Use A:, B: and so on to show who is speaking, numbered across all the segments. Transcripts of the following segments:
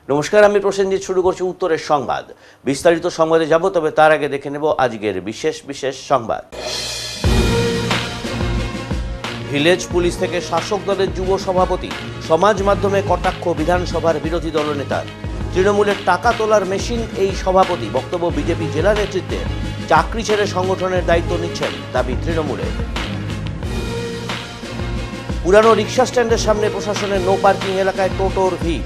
A: নমস্কার, আমি প্রসেনজিৎ। শুরু করছি উত্তরের সংবাদ। বিস্তারিত সংবাদে যাব, তবে তার আগে দেখে নেব আজকের বিশেষ বিশেষ সংবাদ। ভিলেজ পুলিশ থেকে শাসক দলের যুব সভাপতি, সমাজ মাধ্যমে কটাক্ষ বিধানসভার বিরোধী দলনেতার। তৃণমূলের টাকা তোলার মেশিন এই সভাপতি, বক্তব্য বিজেপি জেলা নেতৃত্বের। চাকরি ছেড়ে সংগঠনের দায়িত্ব নিচ্ছেন, দাবি তৃণমূলের। পুরানো রিক্সা স্ট্যান্ডের সামনে প্রশাসনের নো পার্কিং এলাকায় টোটোর ভিড়।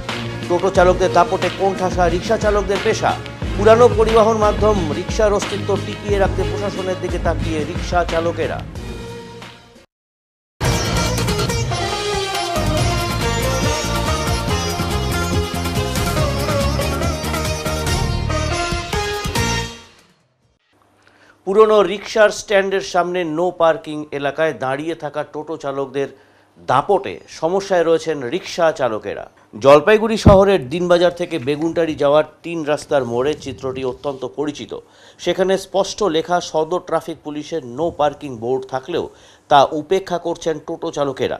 A: টোটো চালকদের দাপটে কোণঠাসা রিক্সা চালকদের পেশা। পুরানো পরিবহন মাধ্যম রিক্সার অস্তিত্ব টিকিয়ে রাখতে প্রশাসনের দিকে তাকিয়ে রিক্সা চালকেরা। পুরনো রিক্সার স্ট্যান্ডের সামনে নো পার্কিং এলাকায় দাঁড়িয়ে থাকা টোটো চালকদের দাপটে সমস্যায় রয়েছেন রিক্সা চালকেরা। জলপাইগুড়ি শহরের দিনবাজার থেকে বেগুনটারি যাওয়ার 3 রাস্তার মোড়ে চিত্রটি অত্যন্ত পরিচিত। সেখানে স্পষ্ট লেখা সদর ট্রাফিক পুলিশের নো পার্কিং বোর্ড থাকলেও তা উপেক্ষা করছেন টোটো চালকেরা।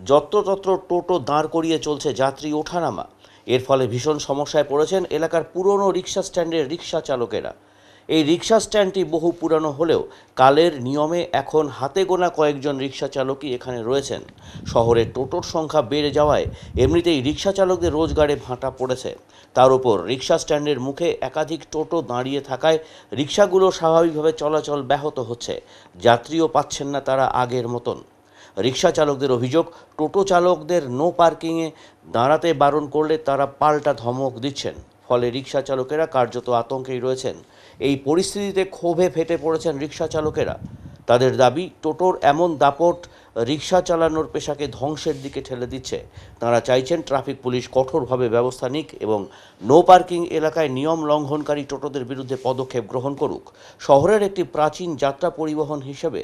A: যত্রতত্র টোটো দাঁড় করিয়ে চলছে যাত্রী ওঠানামা। এর ফলে ভীষণ সমস্যায় পড়েছেন এলাকার পুরনো রিক্সা স্ট্যান্ডের রিক্সা চালকেরা। এই রিক্সা স্ট্যান্ডটি বহু পুরানো হলেও কালের নিয়মে এখন হাতে গোনা কয়েকজন রিক্সা চালকই এখানে রয়েছেন। শহরে টোটোর সংখ্যা বেড়ে যাওয়ায় এমনিতেই রিক্সা চালকদের রোজগারে ভাঁটা পড়েছে। তার উপর রিক্সা স্ট্যান্ডের মুখে একাধিক টোটো দাঁড়িয়ে থাকায় রিক্সাগুলো স্বাভাবিকভাবে চলাচল ব্যাহত হচ্ছে। যাত্রীও পাচ্ছেন না তারা আগের মতন। রিক্সা চালকদের অভিযোগ, টোটো চালকদের নো পার্কিংয়ে দাঁড়াতে বারণ করলে তারা পাল্টা ধমক দিচ্ছেন। ফলে রিক্সা চালকেরা কার্যত আতঙ্কেই রয়েছেন। এই পরিস্থিতিতে ক্ষোভে ফেটে পড়েছেন রিক্সা চালকেরা। তাদের দাবি, টোটোর এমন দাপট রিক্সা চালানোর পেশাকে ধ্বংসের দিকে ঠেলে দিচ্ছে। তাঁরা চাইছেন ট্রাফিক পুলিশ কঠোরভাবে ব্যবস্থা নিক এবং নো পার্কিং এলাকায় নিয়ম লঙ্ঘনকারী টোটোদের বিরুদ্ধে পদক্ষেপ গ্রহণ করুক। শহরের একটি প্রাচীন যাত্রা পরিবহন হিসেবে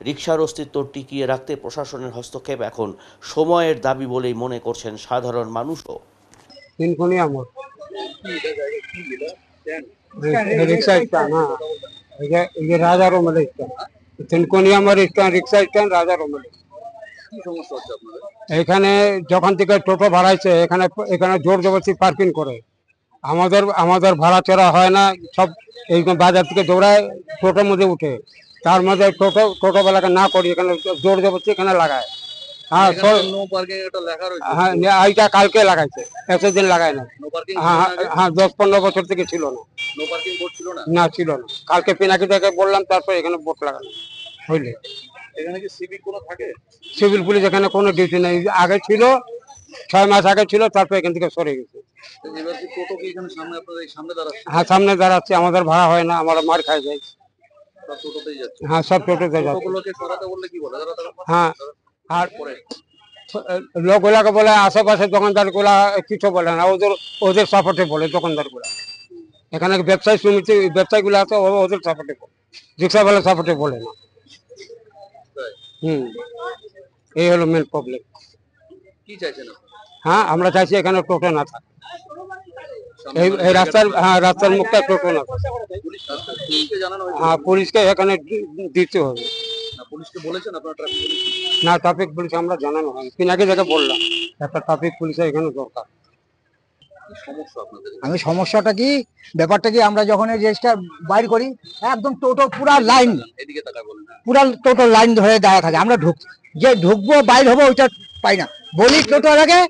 A: রিক্সার অস্তিত্ব টিকিয়ে রাখতে প্রশাসনের হস্তক্ষেপ এখন সময়ের দাবি বলেই মনে করছেন সাধারণ মানুষও।
B: रिक्शा स्टैंड, हाँ ये राजा रोमल स्टैंड, তিনকোনিয়া মোড় স্ট্যান্ড, রিক্সা স্ট্যান্ড, রাজা রোমল। এখানে যখন থেকে টোটো ভাড়াইছে এখানে এখানে জোর জবরদস্তি পার্কিং করে। আমাদের আমাদের ভাড়া চড়া হয় না, সব এই বাজার থেকে দৌড়ায় টোটোর মধ্যে উঠে। তার মধ্যে টোটোওয়ালাকে না করি এখানে জোর জবরদস্তি এখানে লাগায়। হ্যাঁ হ্যাঁ, এইটা কালকে লাগাইছে, এতদিন লাগায় না। হ্যাঁ হ্যাঁ, 10-15 বছর থেকে ছিল না। না ছিল না, কালকে পিনাকি থেকে বললাম, তারপর এখানে বোট লাগানো হইলে। সিভিল পুলিশ এখানে কোনো ডিউটি নেই। আগে ছিল, 6 মাস আগে ছিল, তারপর এখান থেকে সরে গেছে। হ্যাঁ সামনে দাঁড়াচ্ছে, আমাদের ভাড়া হয় না, আমরা মার খাই যাই। হ্যাঁ সব টোটোতে যাচ্ছে। হ্যাঁ আর লোকগুলাকে বলে, আশেপাশে দোকানদার গুলা কিছু বলে না, ওদের ওদের সাপোর্টে বলে দোকানদার গুলা। এখানে ব্যবসায়ী সমিতি ব্যবসায়ী গুলো আছে, ওদের সাপোর্টে বলে, রিক্সাওয়ালা সাপোর্টে বলে না। এই হলো মেন প্রবলেম। হ্যাঁ আমরা চাইছি এখানে টোটো না থাকে, এই রাস্তার মুখটা টোটো না থাকে। হ্যাঁ পুলিশকে এখানে দিতে হবে। না ট্রাফিক পুলিশ আমরা জানানো হয়, পিনাকি থেকে বললাম একটা ট্রাফিক পুলিশের এখানে দরকার।
C: আমি সমস্যাটা কি, ব্যাপারটা কি, আমরা যখন এই জিনিসটা বাইর করি একদম টোটো পুরা লাইন, পুরা টোটো লাইন ধরে দাঁড়া থাকে। আমরা ঢুকবো বাইর হবো ওইটা পাই না। বলি টোটো আগে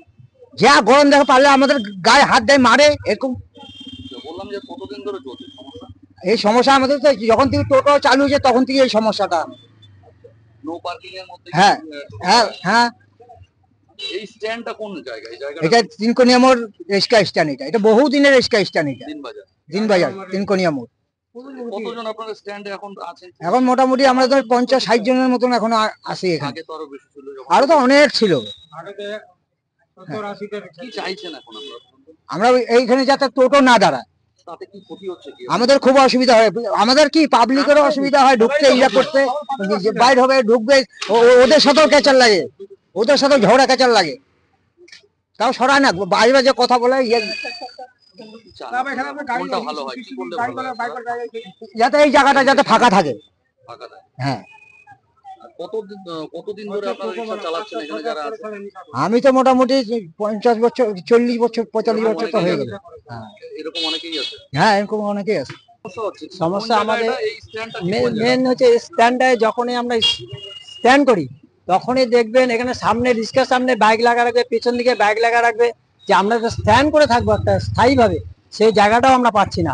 C: যা গরম দেখা পারলে আমাদের গায়ে হাত দেয়, মারে, এরকম। এই সমস্যা আমাদের তো যখন থেকে টোটো চালু হয়েছে তখন থেকে এই সমস্যাটা। হ্যাঁ হ্যাঁ হ্যাঁ, এটা তিনকোনিয়া মোড় রিক্সা স্ট্যান্ড। এটা বহু দিনের রিক্সা স্ট্যান্ড। এটা দিনবাজার তিনকোনিয়া মোড়। এখন মোটামুটি আমরা তো 50-60 জনের মতন এখন আসি এখানে। আরো তো অনেক ছিল। আমরা এইখানে যাতে টোটো না দাঁড়ায়, আমাদের খুব অসুবিধা হয়। আমাদের কি পাবলিকেরও অসুবিধা হয়, ঢুকতে ইয়া করতে, বাইর হবে ঢুকবে, ওদের সাথেও ক্যাচার লাগে, ওদের সাথে ঝগড়া ক্যাচার লাগে, তাও সরায় না, বাজে বাজে কথা বলে। যাতে এই জায়গাটা যাতে ফাঁকা থাকে। হ্যাঁ
D: কতদিন ধরে আপনারা রিকশা চালাচ্ছেন এখানে যারা আছে?
C: আমি তো মোটামুটি 50 বছর, 40 বছর, 45 বছর তো হয়ে গেল।
D: এরকম অনেকেই আছে।
C: হ্যাঁ, এরকম অনেকেই আছে। সমস্যা আমাদের
D: এই স্ট্যান্ডটা
C: মেন হচ্ছে স্ট্যান্ডে যখনই আমরা স্ট্যান্ড করি তখনই দেখবেন এখানে সামনে রিক্সার সামনে বাইক লাগা রাখবে, পেছন দিকে বাইক লাগা রাখবে, যে আমরা তো স্ট্যান্ড করে থাকবো একটা স্থায়ীভাবে, সেই জায়গাটাও আমরা পাচ্ছি না।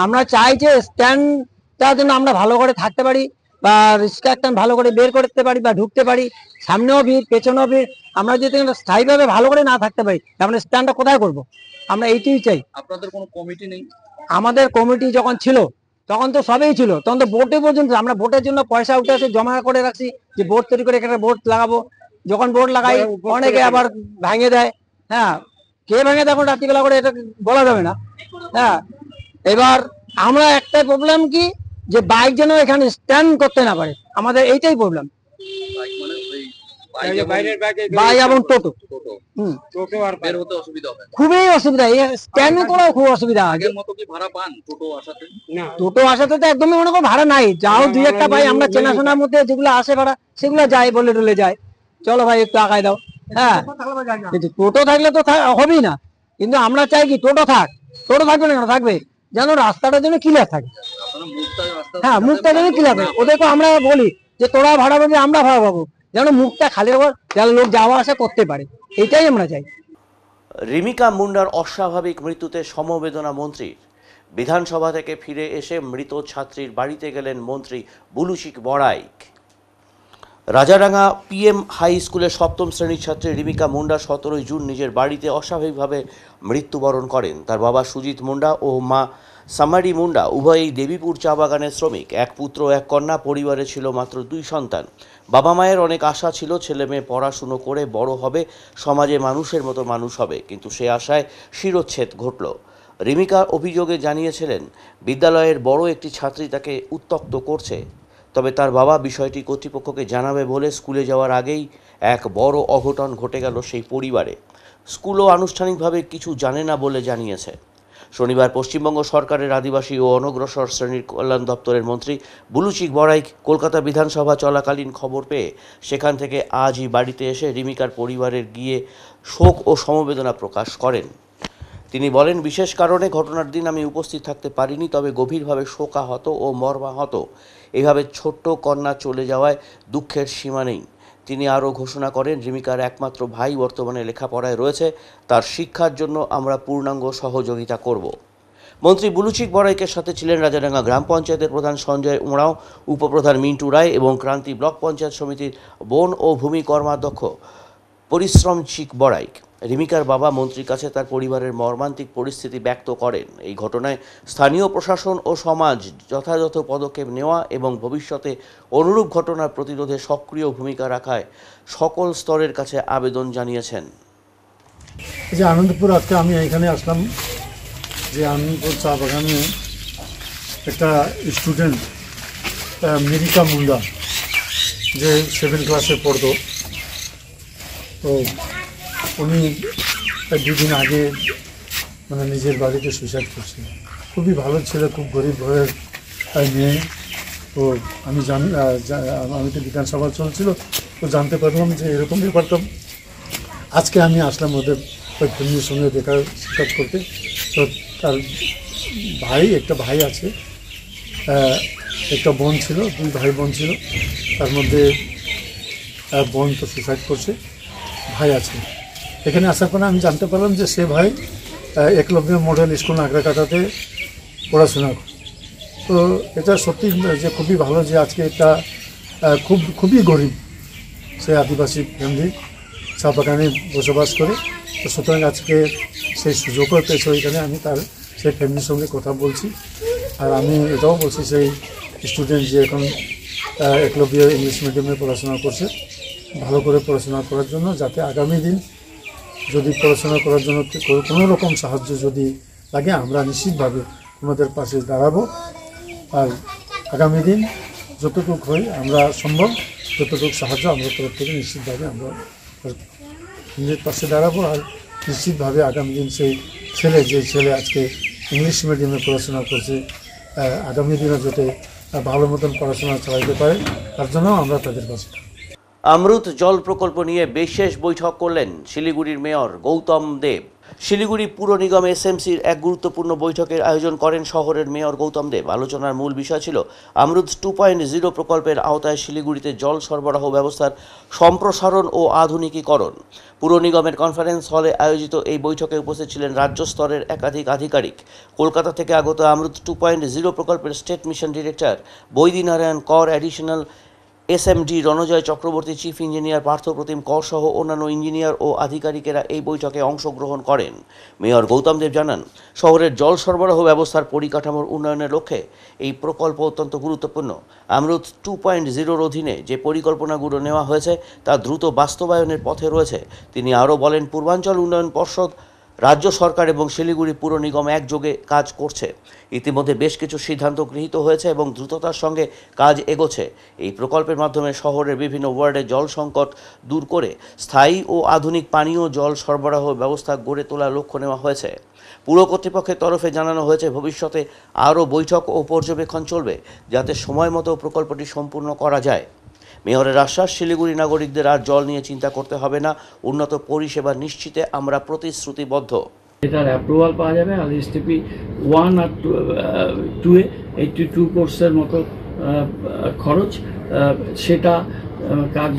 C: আমরা চাই যে স্ট্যান্ডটার জন্য আমরা ভালো করে থাকতে পারি, বা রিক্সা একটা ভালো করে বের করতে পারি বা ঢুকতে পারি, সামনেও ভিড় পেছনেও ভিড়। আমরা যদি স্থায়ীভাবে ভালো করে না থাকতে পারি আমরা স্ট্যান্ডটা কোথায় করব? আমরা এইটাই চাই।
D: আপনাদের কোনো কমিটি নেই?
C: আমাদের কমিটি যখন ছিল তখন তো সবই ছিল, তখন তো বোর্ডে পর্যন্ত আমরা ভোটের জন্য পয়সা উঠে আসে জমা করে রাখছি যে বোর্ড তৈরি করে এখানে বোর্ড লাগাবো। যখন বোর্ড লাগাই অনেকে আবার ভেঙে দেয়। হ্যাঁ, কে ভেঙে দেয় এখন রাত্রিবেলা করে এটা বলা যাবে না। হ্যাঁ, এবার আমরা একটা প্রবলেম কি, যে বাইক যেন এখানে স্ট্যান্ড করতে না পারে, আমাদের এইটাই প্রবলেম।
D: বাইক মানে
C: বাইক এবং টোটো,
D: টোটো
B: টোটো আর
D: বের হতে অসুবিধা হয়।
C: খুবই অসুবিধা, এই স্ট্যান্ড করাও খুব অসুবিধা।
D: আগের মতো কি ভাড়া পান টোটো আসাতে?
C: টোটো আসাতে তো একদমই মনে করো ভাড়া নাই, যাও দুই একটা ভাই আমরা চেনাশোনার মধ্যে যেগুলো আসে ভাড়া সেগুলো যায়, বলে টলে যায়, চলো ভাই একটু আগায় দাও। হ্যাঁ, কিন্তু টোটো থাকলে তো হবেই না। কিন্তু আমরা চাই কি টোটো থাকবে না কেন, থাকবে যেন রাস্তাটা যেন ক্লিয়ার থাকে।
D: আপনারা মুখটা রাস্তা
C: হ্যাঁ, মুখটা যেন ক্লিয়ার থাকে। ওদেরকে আমরা বলি যে তোরা ভাড়া পাবি, আমরা ভাড়া পাবো, যেন মুখটা খালি হওয়ার, যেন লোক যাওয়া আসা করতে পারে, এটাই আমরা চাই।
A: রিমিকা মুন্ডার অস্বাভাবিক মৃত্যুতে সমবেদনা মন্ত্রীর। বিধানসভা থেকে ফিরে এসে মৃত ছাত্রীর বাড়িতে গেলেন মন্ত্রী বুলুচিক বড়াইক। রাজারাঙ্গা পিএম হাই স্কুলের 7ম শ্রেণীর ছাত্রী রিমিকা মুন্ডা 17 জুন নিজের বাড়িতে অস্বাভাবিকভাবে মৃত্যুবরণ করেন। তার বাবা সুজিত মুন্ডা ও মা সামারি মুন্ডা উভয়ই দেবীপুর চা বাগানের শ্রমিক। এক পুত্র এক কন্যা, পরিবারে ছিল মাত্র 2 সন্তান। বাবা মায়ের অনেক আশা ছিল ছেলে মেয়ে পড়াশুনো করে বড় হবে, সমাজে মানুষের মতো মানুষ হবে, কিন্তু সে আশায় শিরোচ্ছেদ ঘটল। রিমিকা অভিযোগে জানিয়েছিলেন বিদ্যালয়ের বড় একটি ছাত্রী তাকে উত্ত্যক্ত করছে। তবে তার বাবা বিষয়টি কর্তৃপক্ষকে জানাবে বলে স্কুলে যাওয়ার আগেই এক বড় অঘটন ঘটে গেল সেই পরিবারে। স্কুলও আনুষ্ঠানিকভাবে কিছু জানে না বলে জানিয়েছে। শনিবার পশ্চিমবঙ্গ সরকারের আদিবাসী ও অনগ্রসর শ্রেণীর কল্যাণ দপ্তরের মন্ত্রী বুলুচিক বড়াইক কলকাতা বিধানসভা চলাকালীন খবর পেয়ে সেখান থেকে আজই বাড়িতে এসে রিমিকার পরিবারের গিয়ে শোক ও সমবেদনা প্রকাশ করেন। তিনি বলেন, বিশেষ কারণে ঘটনার দিন আমি উপস্থিত থাকতে পারিনি, তবে গভীরভাবে শোকাহত ও মর্মাহত। এভাবে ছোট্ট কন্যা চলে যাওয়ায় দুঃখের সীমা নেই। তিনি আরও ঘোষণা করেন, রিমিকার একমাত্র ভাই বর্তমানে লেখাপড়ায় রয়েছে, তার শিক্ষার জন্য আমরা পূর্ণাঙ্গ সহযোগিতা করব। মন্ত্রী বুলুচিক বড়াইকের সাথে ছিলেন রাজারাঙ্গা গ্রাম পঞ্চায়েতের প্রধান সঞ্জয় উঁড়াও, উপপ্রধান মিন্টু রায় এবং ক্রান্তি ব্লক পঞ্চায়েত সমিতির বন ও ভূমি কর্মাধ্যক্ষ পরিশ্রমচিক বড়াইক। রিমিকার বাবা মন্ত্রীর কাছে তার পরিবারের মর্মান্তিক পরিস্থিতি ব্যক্ত করেন। এই ঘটনায় স্থানীয় প্রশাসন ও সমাজ যথাযথ পদক্ষেপ নেওয়া এবং ভবিষ্যতে অনুরূপ ঘটনার প্রতিরোধে সক্রিয় ভূমিকা রাখায় সকল স্তরের কাছে আবেদন জানিয়েছেন।
E: যে আনন্দপুর আজকে আমি এখানে আসলাম, যে আনন্দপুর চা বাগানে একটা স্টুডেন্ট রিমিকা মুন্ডা, যে 7 ক্লাসে পড়তো, তো উনি 2 দিন আগে মানে নিজের বাড়িতে সুইসাইড করছে। খুবই ভালো ছেলে, খুব গরিব ঘরের মেয়ে। তো আমি আমি তো বিধানসভা চলছিল, তো জানতে পারলাম যে এরকম ব্যাপারটা। আজকে আমি আসলাম ওদের ওই ফ্যামিলির সঙ্গে দেখা সাক্ষাৎ করতে। তো তার একটা ভাই আছে, একটা বোন ছিল, 2 ভাই বোন ছিল। তার মধ্যে বোন তো সুইসাইড করছে, ভাই আছে। এখানে আসার পরে আমি জানতে পারলাম যে সে ভাই একলব্য মডেল স্কুল নাগরাকাটাতে পড়াশোনা করে। তো এটা সত্যি যে খুবই ভালো যে আজকে এটা খুবই গরিব, সে আদিবাসী ফ্যামিলি, চা বাগানে বসবাস করে। তো সুতরাং আজকে সেই সুযোগও পেয়েছে ওইখানে। আমি সেই ফ্যামিলির সঙ্গে কথা বলছি। আর আমি এটাও বলছি সেই স্টুডেন্ট যে এখন একলব্য ইংলিশ মিডিয়ামে পড়াশোনা করছে, ভালো করে পড়াশোনা করার জন্য, যাতে আগামী দিন যদি পড়াশোনা করার জন্য কোনো রকম সাহায্য যদি লাগে আমরা নিশ্চিতভাবে আমাদের পাশে দাঁড়াবো। আর আগামী দিন যতটুকু হয় আমরা সম্ভব যতটুকু সাহায্য আমরা তরফ থেকে নিশ্চিতভাবে আমরা নিজের পাশে দাঁড়াবো। আর নিশ্চিতভাবে আগামী দিন সেই যে ছেলে আজকে ইংলিশ মিডিয়ামে পড়াশোনা করছে, আগামী দিনে যাতে ভালো মতন পড়াশোনা চালাইতে পারে, তার জন্য আমরা তাদের পাশে
A: অমৃত জল প্রকল্প নিয়ে বিশেষ বৈঠক করলেন শিলিগুড়ির মেয়র গৌতম দেব। শিলিগুড়ি পুর নিগম এসএমসির এক গুরুত্বপূর্ণ বৈঠকের আয়োজন করেন শহরের মেয়র গৌতম দেব। আলোচনার মূল বিষয় ছিল অমৃত 2.0 প্রকল্পের আওতায় শিলিগুড়িতে জল সরবরাহ ব্যবস্থার সম্প্রসারণ ও আধুনিকীকরণ। পুর নিগমের কনফারেন্স হলে আয়োজিত এই বৈঠকে উপস্থিত ছিলেন রাজ্য স্তরের একাধিক আধিকারিক। কলকাতা থেকে আগত অমৃত 2.0 প্রকল্পের state mission director Baidyanarayan Kar, additional SMD Ranjoy Chakraborty, chief engineer Parthapratim Kar সহ অন্যান্য ইঞ্জিনিয়ার ও আধিকারিকেরা এই বৈঠকে অংশগ্রহণ করেন। মেয়র গৌতম দেব জানান, শহরের জল সরবরাহ ব্যবস্থার পরিকাঠামোর উন্নয়নের লক্ষ্যে এই প্রকল্প অত্যন্ত গুরুত্বপূর্ণ। অমৃত 2.0 অধীনে যে পরিকল্পনাগুলো নেওয়া হয়েছে তা দ্রুত বাস্তবায়নের পথে রয়েছে। তিনি আরও বলেন, পূর্বাঞ্চল উন্নয়ন পর্ষদ, রাজ্য সরকার এবং শিলিগুড়ি পুর নিগম একযোগে কাজ করছে। ইতিমধ্যে বেশ কিছু সিদ্ধান্ত গৃহীত হয়েছে এবং দ্রুততার সঙ্গে কাজ এগোচ্ছে। এই প্রকল্পের মাধ্যমে শহরের বিভিন্ন ওয়ার্ডে জল সংকট দূর করে স্থায়ী ও আধুনিক পানীয় জল সরবরাহ ব্যবস্থা গড়ে তোলার লক্ষ্য নেওয়া হয়েছে। পুর কর্তৃপক্ষের তরফে জানানো হয়েছে, ভবিষ্যতে আরও বৈঠক ও পর্যবেক্ষণ চলবে যাতে সময় মতো প্রকল্পটি সম্পূর্ণ করা যায়। মেয়রের আশ্বাস, শিলিগুড়ি নাগরিকদের আর জল নিয়ে চিন্তা করতে হবে না। উন্নত পরিষেবা নিশ্চিতে আমরা প্রতিশ্রুতিবদ্ধ।
F: এটার অ্যাপ্রুভাল পাওয়া যাবে আর এসটিপি 1 আর 2 এ 82 কোর্সের মতো খরচ, সেটা কাজ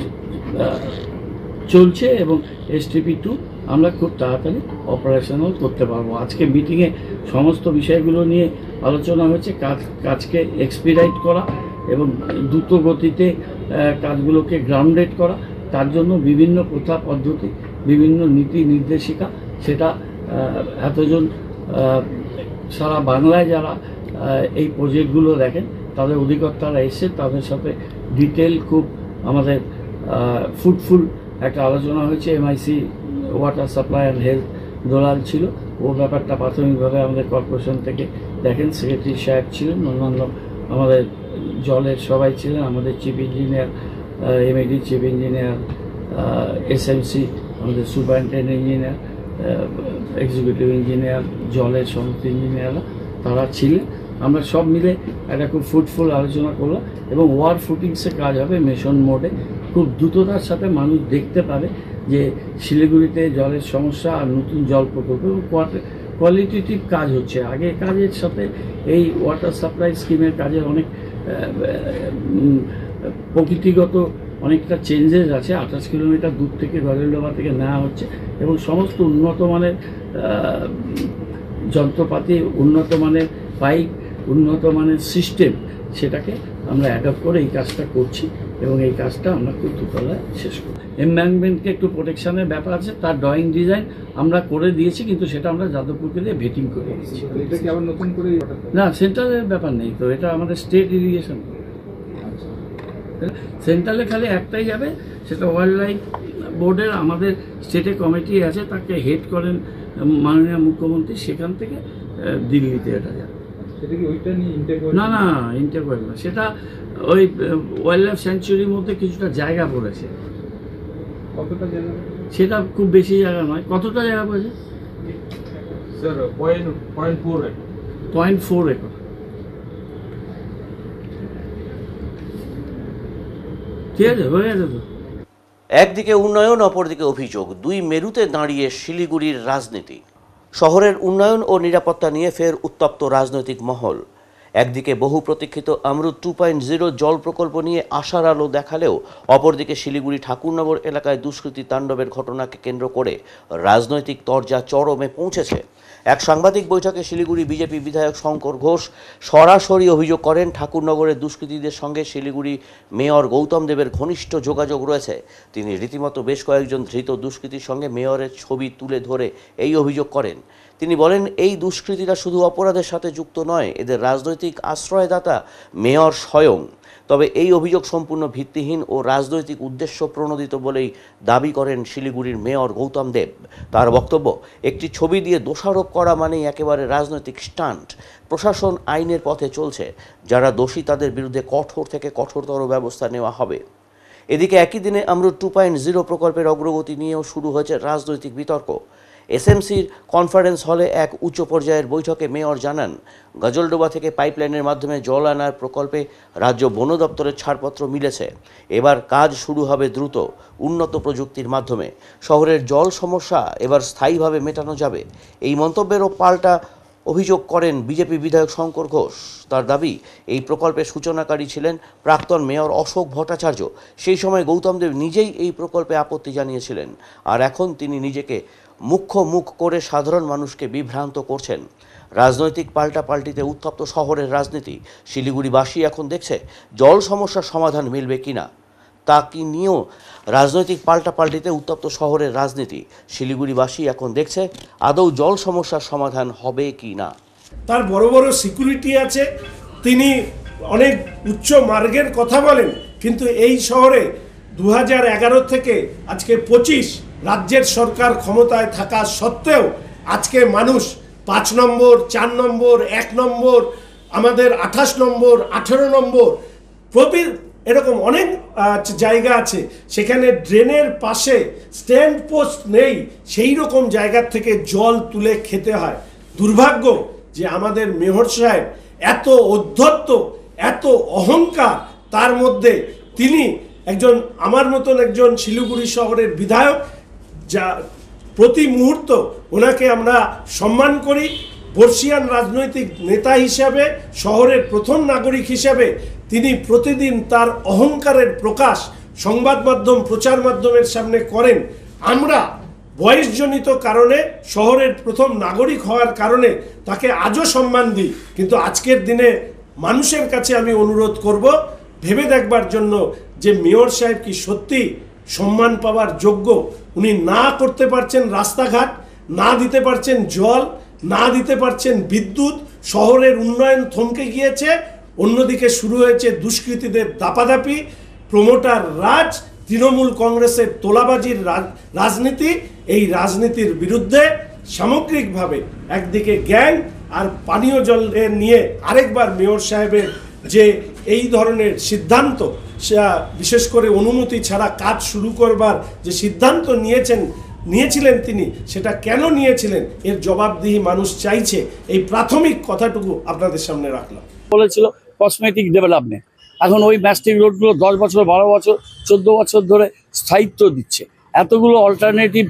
F: চলছে এবং এসটিপি 2 আমরা খুব তাড়াতাড়ি অপারেশনাল করতে পারবো। আজকে মিটিংয়ে সমস্ত বিষয়গুলো নিয়ে আলোচনা হয়েছে। কাজকে এক্সপিডাইট করা এবং দ্রুত গতিতে কাজগুলোকে গ্রাউন্ডেড করা, তার জন্য বিভিন্ন প্রথা পদ্ধতি, বিভিন্ন নীতি নির্দেশিকা, সেটা এতজন সারা বাংলায় যারা এই প্রজেক্টগুলো দেখেন তাদের অধিকর্তারা এসে তাদের সাথে ডিটেল খুব আমাদের ফুটফুল একটা আলোচনা হয়েছে। MIC water supply and health Dulal ছিল, ও ব্যাপারটা প্রাথমিকভাবে আমাদের কর্পোরেশন থেকে দেখেন, সেক্রেটারি সাহেব ছিলেন, অন্যান্য আমাদের জলের সবাই ছিলেন, আমাদের chief engineer, MAD chief engineer, SMC আমাদের সুপারিনটেন্ডেন্ট ইঞ্জিনিয়ার, এক্সিকিউটিভ ইঞ্জিনিয়ার, জলের সমস্ত ইঞ্জিনিয়াররা তারা ছিলেন। আমরা সব মিলে একটা খুব ফ্রুটফুল আলোচনা করলাম এবং ওয়ার ফুটিংসে কাজ হবে মিশন মোডে। খুব দ্রুততার সাথে মানুষ দেখতে পাবে যে শিলিগুড়িতে জলের সমস্যা আর নতুন জল প্রকল্প এবং কোয়ালিটেটিভ কাজ হচ্ছে। আগে কাজের সাথে এই ওয়াটার সাপ্লাই স্কিমের কাজের অনেক প্রকৃতিগত অনেকটা চেঞ্জেস আছে। 28 কিলোমিটার দূর থেকে গড়েলডোবা থেকে নেওয়া হচ্ছে এবং সমস্ত উন্নত মানের যন্ত্রপাতি, উন্নত মানের পাইপ, উন্নত মানের সিস্টেম, সেটাকে আমরা অ্যাডপ্ট করে এই কাজটা করছি এবং এই কাজটা আমরা খুব দ্রুততায় শেষ করব। এনভায়রনমেন্টকে একটু প্রোটেকশনের ব্যাপার আছে, তার ড্রয়িং ডিজাইন আমরা করে দিয়েছি, কিন্তু সেটা আমরা যাদবপুরকে দিয়ে ভেটিং করে দিয়েছি। না, সেন্ট্রালের ব্যাপার নেই তো, এটা আমাদের স্টেট ইরিগেশন। সেন্ট্রালে খালি একটাই যাবে, সেটা ওয়াইল্ড লাইফ বোর্ডের আমাদের স্টেটে কমিটি আছে, তাকে হেড করেন মাননীয় মুখ্যমন্ত্রী, সেখান থেকে দিল্লিতে এটা যাবে। না না, ইন্টেক ওয়েল না, সেটা ওই ওয়াইল্ড লাইফ স্যাংচুরির মধ্যে কিছুটা জায়গা পড়েছে। কতটা জায়গা? সেটা খুব বেশি জায়গা নয়। কতটা জায়গা পড়েছে? Sir 0.4 acre. ঠিক আছে, হয়ে গেছে তো।
A: একদিকে উন্নয়ন, অপরদিকে অভিযোগ, দুই মেরুতে দাঁড়িয়ে শিলিগুড়ির রাজনীতি। শহরের উন্নয়ন ও নিরাপত্তা নিয়ে ফের উত্তপ্ত রাজনৈতিক মহল। একদিকে বহু প্রতীক্ষিত অমৃত 2.0 জল প্রকল্প নিয়ে আশার আলো দেখালেও অপরদিকে শিলিগুড়ি ঠাকুরনগর এলাকায় দুষ্কৃতী তাণ্ডবের ঘটনাকে কেন্দ্র করে রাজনৈতিক তরজা চরমে পৌঁছেছে। এক সাংবাদিক বৈঠকে শিলিগুড়ি বিজেপি বিধায়ক শঙ্কর ঘোষ সরাসরি অভিযোগ করেন, ঠাকুরনগরের দুষ্কৃতীদের সঙ্গে শিলিগুড়ি মেয়র গৌতম দেবের ঘনিষ্ঠ যোগাযোগ রয়েছে। তিনি রীতিমতো বেশ কয়েকজন ধৃত দুষ্কৃতীর সঙ্গে মেয়রের ছবি তুলে ধরে এই অভিযোগ করেন। তিনি বলেন, এই দুষ্কৃতীরা শুধু অপরাধের সাথে যুক্ত নয়, এদের রাজনৈতিক আশ্রয়দাতা মেয়র স্বয়ং। তবে এই অভিযোগ সম্পূর্ণ ভিত্তিহীন ও রাজনৈতিক উদ্দেশ্য প্রণোদিত বলেই দাবি করেন শিলিগুড়ির মেয়র গৌতম দেব। তার বক্তব্য, একটি ছবি দিয়ে দোষারোপ করা মানেই একেবারে রাজনৈতিক স্টান্ট। প্রশাসন আইনের পথে চলছে, যারা দোষী তাদের বিরুদ্ধে কঠোর থেকে কঠোরতর ব্যবস্থা নেওয়া হবে। এদিকে একই দিনে অমৃত 2.0 প্রকল্পের অগ্রগতি নিয়েও শুরু হয়েছে রাজনৈতিক বিতর্ক। এসএমসির কনফারেন্স হলে এক উচ্চ পর্যায়ের বৈঠকে মেয়র জানান, গজলডোবা থেকে পাইপলাইনের মাধ্যমে জল আনার প্রকল্পে রাজ্য বন দপ্তরের ছাড়পত্র মিলেছে। এবার কাজ শুরু হবে দ্রুত, উন্নত প্রযুক্তির মাধ্যমে শহরের জল সমস্যা এবার স্থায়ীভাবে মেটানো যাবে। এই মন্তব্যেরও পাল্টা অভিযোগ করেন বিজেপি বিধায়ক শঙ্কর ঘোষ। তার দাবি, এই প্রকল্পের সূচনাকারী ছিলেন প্রাক্তন মেয়র অশোক ভট্টাচার্য। সেই সময় গৌতম দেব নিজেই এই প্রকল্পে আপত্তি জানিয়েছিলেন, আর এখন তিনি নিজেকে মুখ করে সাধারণ মানুষকে বিভ্রান্ত করছেন। রাজনৈতিক পাল্টাপাল্টিতে উত্তপ্ত শহরের রাজনীতি। শিলিগুড়িবাসী এখন দেখছে জল সমস্যার সমাধান মিলবে কিনা। তা কি নিয়েও রাজনৈতিক পাল্টাপাল্টিতে উত্তপ্ত শহরের রাজনীতি। শিলিগুড়িবাসী এখন দেখছে আদৌ জল সমস্যার সমাধান হবে কি না।
G: তার বড় বড় সিকিউরিটি আছে, তিনি অনেক উচ্চ মার্গের কথা বলেন, কিন্তু এই শহরে 2011 থেকে আজকে 25 রাজ্যের সরকার ক্ষমতায় থাকা সত্ত্বেও আজকে মানুষ 5 নম্বর, 4 নম্বর, 1 নম্বর, আমাদের 28 নম্বর, 18 নম্বর এরকম অনেক জায়গা আছে, সেখানে ড্রেনের পাশে স্ট্যান্ড পোস্ট নেই, সেই রকম জায়গার থেকে জল তুলে খেতে হয়। দুর্ভাগ্য যে আমাদের মেয়র সাহেব এত অধ্যত্ত, এত অহংকার, তার মধ্যে তিনি একজন আমার মতন একজন শিলিগুড়ি শহরের বিধায়ক, যা প্রতি মুহূর্ত ওনাকে আমরা সম্মান করি। বর্ষিয়ান রাজনৈতিক নেতা হিসাবে, শহরের প্রথম নাগরিক হিসাবে তিনি প্রতিদিন তার অহংকারের প্রকাশ সংবাদ মাধ্যম, প্রচার মাধ্যমের সামনে করেন। আমরা বয়সজনিত কারণে, শহরের প্রথম নাগরিক হওয়ার কারণে তাকে আজও সম্মান দিই, কিন্তু আজকের দিনে মানুষের কাছে আমি অনুরোধ করব ভেবে দেখবার জন্য যে মেয়র সাহেব কি সত্যি সম্মান পাওয়ার যোগ্য। উনি না করতে পারছেন রাস্তাঘাট, না দিতে পারছেন জল, না দিতে পারছেন বিদ্যুৎ, শহরের উন্নয়ন থমকে গিয়েছে। অন্যদিকে শুরু হয়েছে দুষ্কৃতীদের দাপাদাপি, প্রমোটার রাজ, তৃণমূল কংগ্রেসের তোলাবাজির রাজনীতি। এই রাজনীতির বিরুদ্ধে সামগ্রিকভাবে একদিকে গ্যাং আর পানীয় জলের নিয়ে আরেকবার মেয়র সাহেবের যে এই ধরনের সিদ্ধান্ত, বিশেষ করে অনুমতি ছাড়া কাজ শুরু করবার যে সিদ্ধান্ত নিয়েছিলেন তিনি, সেটা কেন নিয়েছিলেন এর জবাবদিহি মানুষ চাইছে। এই প্রাথমিক কথাটুকু আপনাদের সামনে রাখলাম।
F: বলেছিল কসমেটিক ডেভেলপমেন্ট, এখন ওই ম্যাস্টিক রোডগুলো 10 বছর, 12 বছর, 14 বছর ধরে স্থায়িত্ব দিচ্ছে। এতগুলো অল্টারনেটিভ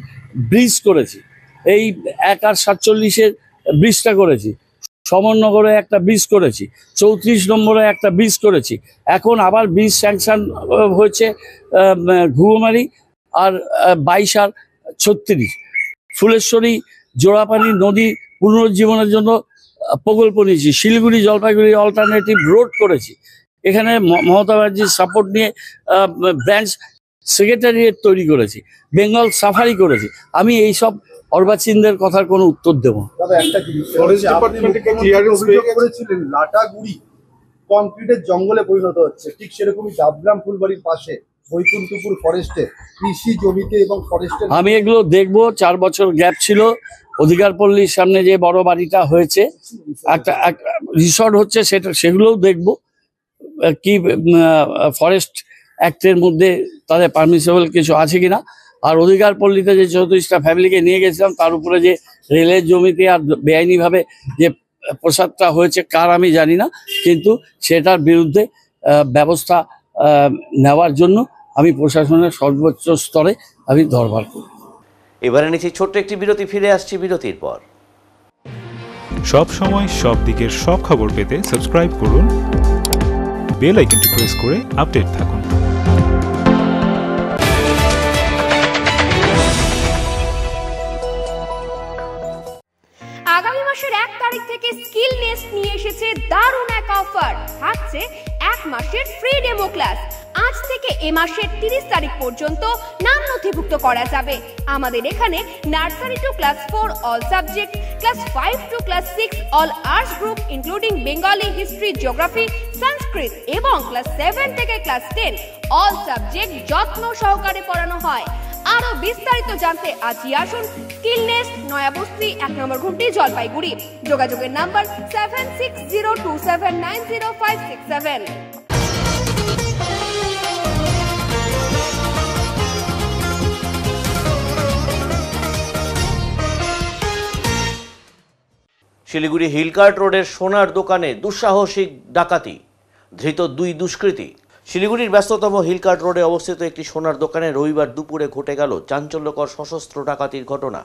F: ব্রিজ করেছি, এই 1 আর 47-এর ব্রিজটা করেছি, সমরনগরে একটা ব্রিজ করেছি, 34 নম্বরে একটা ব্রিজ করেছি, এখন আবার ব্রিজ স্যাংশন হয়েছে ঘুঘুমারি আর 22 আর 36। ফুলেশ্বরী জোড়াপানি নদী পুনরুজ্জীবনের জন্য প্রকল্প নিয়েছি, শিলিগুড়ি জলপাইগুড়ি অল্টারনেটিভ রোড করেছি, এখানে মমতা ব্যানার্জির সাপোর্ট নিয়ে ব্রাঞ্চ সেক্রেটারিয়েট তৈরি করেছি, বেঙ্গল সাফারি করেছি। আমি এইসব অর্বাচীনদের কথার কোনো উত্তর দেব না।
H: লাটাগুড়ি কংক্রিটের জঙ্গলে পরিণত হচ্ছে, ঠিক সেরকমই ডাবগ্রাম ফুলবাড়ির পাশে বৈকুণ্ঠপুর ফরেস্টে কৃষি জমিতে এবং ফরেস্টে
F: আমি এগুলো দেখবো। 4 বছর গ্যাপ ছিল। অধিকার পল্লীর সামনে যে বড় বাড়িটা হয়েছে, একটা রিসর্ট হচ্ছে, সেগুলোও দেখবো কি ফরেস্ট অ্যাক্টের মধ্যে তাদের পারমিসেবল কিছু আছে কিনা। আর অধিকার পল্লীতে যে 34টা ফ্যামিলিকে নিয়ে গেছিলাম, তার উপরে যে রেলের জমিতে আর বেআইনিভাবে যে প্রসাদটা হয়েছে কার আমি জানি না, কিন্তু সেটার বিরুদ্ধে ব্যবস্থা নেওয়ার জন্য আমি প্রশাসনের সর্বোচ্চ স্তরে আমি দরবার করি।
A: এবারে নিচ্ছি ছোট্ট একটি বিরতি, ফিরে আসছি বিরতির পর।
I: সব সময় সব দিকের সব খবর পেতে সাবস্ক্রাইব করুন, বেল আইকনটি প্রেস করে আপডেট থাকুন।
J: আগামী মাসের 1 তারিখ থেকে স্কিল নেস্ট নিয়ে এসেছে দারুণ এক অফার। থাকছে 1 মাসের ফ্রি ডেমো ক্লাস। আজ থেকে এ মাসের 30 তারিখ পর্যন্ত নাম নথিভুক্ত করা যাবে। আমাদের এখানে nursery to class 4 all subject, class 5 to class 6 all arts group including Bengali, history, geography, সংস্কৃত এবং ক্লাস 7 থেকে ক্লাস 10 অল সাবজেক্ট যত্ন সহকারে পড়ানো হয়। আরো বিস্তারিত জানতে আজই আসুন স্কিল নেস্ট, নয়াবস্তি, 1 নম্বর ঘুমটি, জলপাইগুড়ি। যোগাযোগের নাম্বার 7602790567।
A: শিলিগুড়ি হিলকার্ট রোডের সোনার দোকানে দুঃসাহসিক ডাকাতি, ধৃত 2 দুষ্কৃতী। শিলিগুড়ির ব্যস্ততম হিলকার্ট রোডে অবস্থিত একটি সোনার দোকানে রবিবার দুপুরে ঘটে গেল চাঞ্চল্যকর সশস্ত্র ডাকাতির ঘটনা।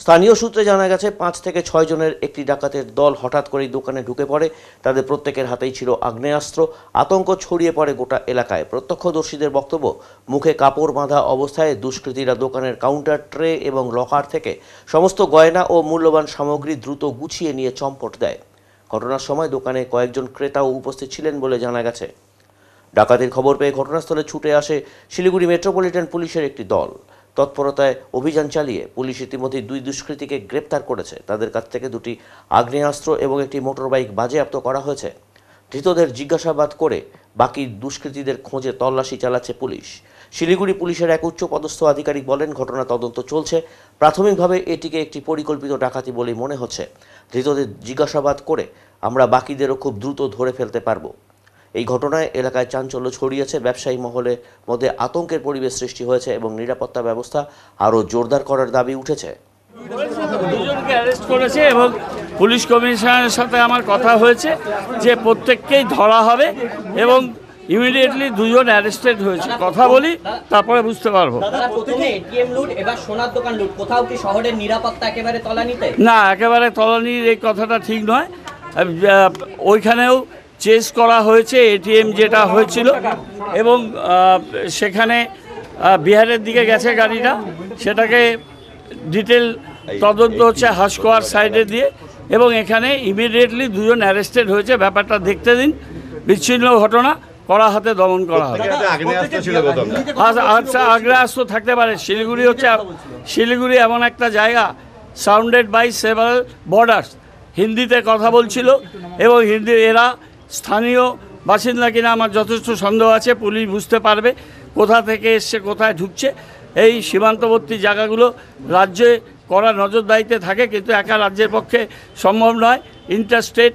A: স্থানীয় সূত্রে জানা গেছে 5 থেকে 6 জনের একটি ডাকাতের দল হঠাৎ করেই দোকানে ঢুকে পড়ে। তাদের প্রত্যেকের হাতেই ছিল আগ্নেয়াস্ত্র। আতঙ্ক ছড়িয়ে পড়ে গোটা এলাকায়। প্রত্যক্ষদর্শীদের বক্তব্য, মুখে কাপড় বাঁধা অবস্থায় দুষ্কৃতীরা দোকানের কাউন্টার, ট্রে এবং লকার থেকে সমস্ত গয়না ও মূল্যবান সামগ্রী দ্রুত গুছিয়ে নিয়ে চম্পট দেয়। ঘটনার সময় দোকানে কয়েকজন ক্রেতাও উপস্থিত ছিলেন বলে জানা গেছে। ডাকাতির খবর পেয়ে ঘটনাস্থলে ছুটে আসে শিলিগুড়ি মেট্রোপলিটন পুলিশের একটি দল। তৎপরতায় অভিযান চালিয়ে পুলিশ ইতিমধ্যে 2 দুষ্কৃতীকে গ্রেপ্তার করেছে। তাদের কাছ থেকে 2টি আগ্নেয়াস্ত্র এবং একটি মোটরবাইক বাজেয়াপ্ত করা হয়েছে। ধৃতদের জিজ্ঞাসাবাদ করে বাকি দুষ্কৃতীদের খোঁজে তল্লাশি চালাচ্ছে পুলিশ। শিলিগুড়ি পুলিশের এক উচ্চপদস্থ আধিকারিক বলেন, ঘটনা তদন্ত চলছে। প্রাথমিকভাবে এটিকে একটি পরিকল্পিত ডাকাতি বলেই মনে হচ্ছে। ধৃতদের জিজ্ঞাসাবাদ করে আমরা বাকিদেরও খুব দ্রুত ধরে ফেলতে পারব। এই ঘটনায় এলাকায় চাঞ্চল্য ছড়িয়েছে। ব্যবসায়ী মহলের মধ্যে আতঙ্কের পরিবেশ সৃষ্টি হয়েছে এবং নিরাপত্তা ব্যবস্থা আরও জোরদার করার দাবি উঠেছে।
F: দুজনকে অ্যারেস্ট করেছে এবং পুলিশ কমিশনারের সাথে আমার কথা হয়েছে যে প্রত্যেককেই ধরা হবে এবং ইমিডিয়েটলি 2 জন অ্যারেস্টেড হয়েছে। কথা বলি, তারপরে বুঝতে পারবো।
K: প্রথমে এটিএম লুট, এবার সোনার দোকান লুট, কোথাও কি শহরের নিরাপত্তা একেবারে তলানিতে?
F: না, একেবারে তলানির এই কথাটা ঠিক নয়। ওইখানেও চেস করা হয়েছে এটিএম যেটা হয়েছিল এবং সেখানে বিহারের দিকে গেছে গাড়িটা, সেটাকে ডিটেল তদন্ত হচ্ছে হাসকোয়ার সাইডে দিয়ে এবং এখানে ইমিডিয়েটলি 2 জন অ্যারেস্টেড হয়েছে। ব্যাপারটা দেখতে দিন। বিচ্ছিন্ন ঘটনা, কড়া হাতে দমন করা হবে। আচ্ছা, আগ্নেয়াস্ত্র থাকতে পারে। শিলিগুড়ি এমন একটা জায়গা সাউন্ডেড বাই সেভারাল বর্ডার্স। হিন্দিতে কথা বলছিল এবং এরা স্থানীয় বাসিন্দা কিনা আমার যথেষ্ট সন্দেহ আছে। পুলিশ বুঝতে পারবে কোথা থেকে এসছে, কোথায় ঢুকছে। এই সীমান্তবর্তী জায়গাগুলো রাজ্যে কড়া নজরদারিতে থাকে, কিন্তু একা রাজ্যের পক্ষে সম্ভব নয়। ইন্টারস্টেট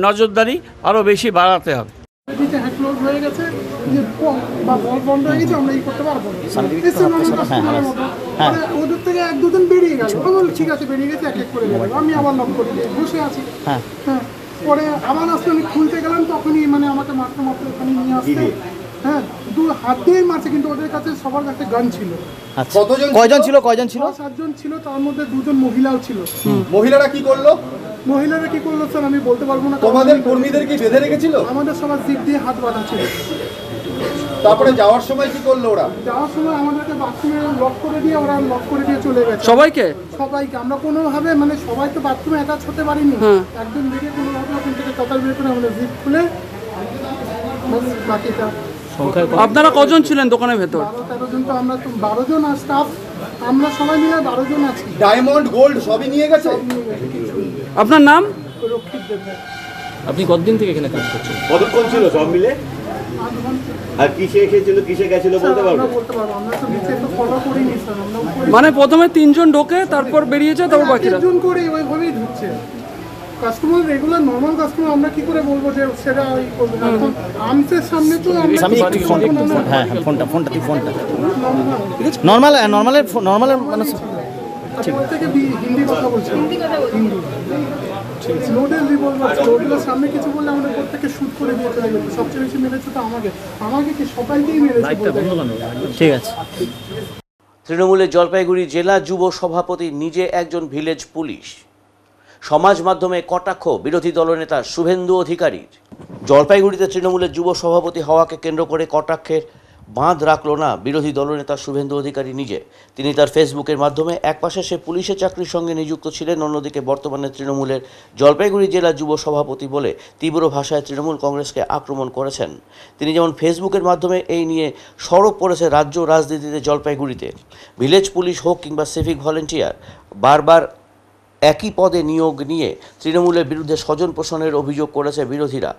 F: নজরদারি আরও বেশি বাড়াতে হবে।
L: হয়ে গেছে যে বন্ধ হয়ে গেছে, আমরা করতে পারবো ওদের থেকে 1-2 দিন বেরিয়ে গেল। ঠিক আছে, বেরিয়ে গেছে, এক এক করে গেল। আমি আবার লক করে দিয়ে বসে আছি। হ্যাঁ, পরে আবার আসতে আমি খুলতে গেলাম, তখনই মানে আমাকে মাত্র ওখানে নিয়ে আসতে, হ্যাঁ, 2 হাত দিয়েই মারছে। কিন্তু ওদের কাছে সবার কাছে গান ছিল।
C: কয়জন ছিল?
L: 7 জন ছিল, তার মধ্যে 2 জন মহিলাও ছিল।
H: মহিলারা কি করলো
L: স্যার আমি বলতে পারবো না।
H: তোমাদের কর্মীদের কি বেঁধে রেখেছিল?
L: আমাদের সবার জিপ দিয়ে হাত বাঁধা ছিল।
H: তারপরে যাওয়ার সময় কি করলো ওরা?
L: যাওয়ার সময় আমাদেরকে বাথরুমে লক করে দিয়ে চলে গেছে।
C: সবাইকে
L: আমরা কোনোভাবে মানে সবাই তো বাথরুমে অ্যাটাচ হতে পারিনি। একদম বেরিয়ে কোনোভাবে ওখান থেকে কতাল বের করে আমাদের জিপ খুলে বাকিটা।
C: আপনারা কজন ছিলেন দোকানের ভেতর?
L: 12-13 জন। তো আমরা 12 জন আর স্টাফ, আমরা সবাই মিলে 12 জন আছি।
H: ডায়মন্ড, গোল্ড সবই নিয়ে গেছে।
C: আপনার নাম?
L: রক্ষিত দেব।
C: আপনি কতদিন থেকে এখানে কাজ করছেন?
A: কতক্ষণ ছিল সব মিলে? আর কিসে এসেছিল, কিসে গেছিল বলতে পারবো?
L: আমরা তো নিচে তো ফলো করিনি স্যার।
C: মানে প্রথমে 3 জন ঢোকে, তারপর বেরিয়েছে, তারপর বাকিরা
L: 3 জন করে ওইভাবেই ঢুকছে। কাস্টমার রেগুলার নরমাল কাস্টমার আমরা কি করে বলবো যে সেটা ওই করবো? এখন আমসের সামনে তো আমরা
C: ফোনটা নরমাল মানে
L: থেকে হিন্দি কথা বলছে। লোডের রিভলভার, লোডের সামনে কিছু বললে আমাদের প্রত্যেককে শুট করে দিয়ে চলে গেছে। সবচেয়ে বেশি মেরেছে তো আমাকে কি সবাইকেই মেরেছে।
C: ঠিক আছে।
A: তৃণমূলের জলপাইগুড়ি জেলা যুব সভাপতি নিজে একজন ভিলেজ পুলিশ। সমাজ মাধ্যমে কটাক্ষ বিরোধী দলনেতা শুভেন্দু অধিকারীর। জলপাইগুড়িতে তৃণমূলের যুব সভাপতি হওয়াকে কেন্দ্র করে কটাক্ষের বাঁধ রাখল না বিরোধী দলনেতা শুভেন্দু অধিকারী নিজে। তিনি তার ফেসবুকের মাধ্যমে একপাশে সে পুলিশের চাকরির সঙ্গে নিযুক্ত ছিলেন, অন্যদিকে বর্তমানে তৃণমূলের জলপাইগুড়ি জেলা যুব সভাপতি বলে তীব্র ভাষায় তৃণমূল কংগ্রেসকে আক্রমণ করেছেন। তিনি যেমন ফেসবুকের মাধ্যমে এই নিয়ে সরব পড়েছে রাজ্য রাজনীতিতে। জলপাইগুড়িতে ভিলেজ পুলিশ হোক কিংবা সিভিক ভলেন্টিয়ার, বারবার একই পদে নিয়োগ নিয়ে তৃণমূলের বিরুদ্ধে স্বজন পোষণের অভিযোগ করেছে বিরোধীরা।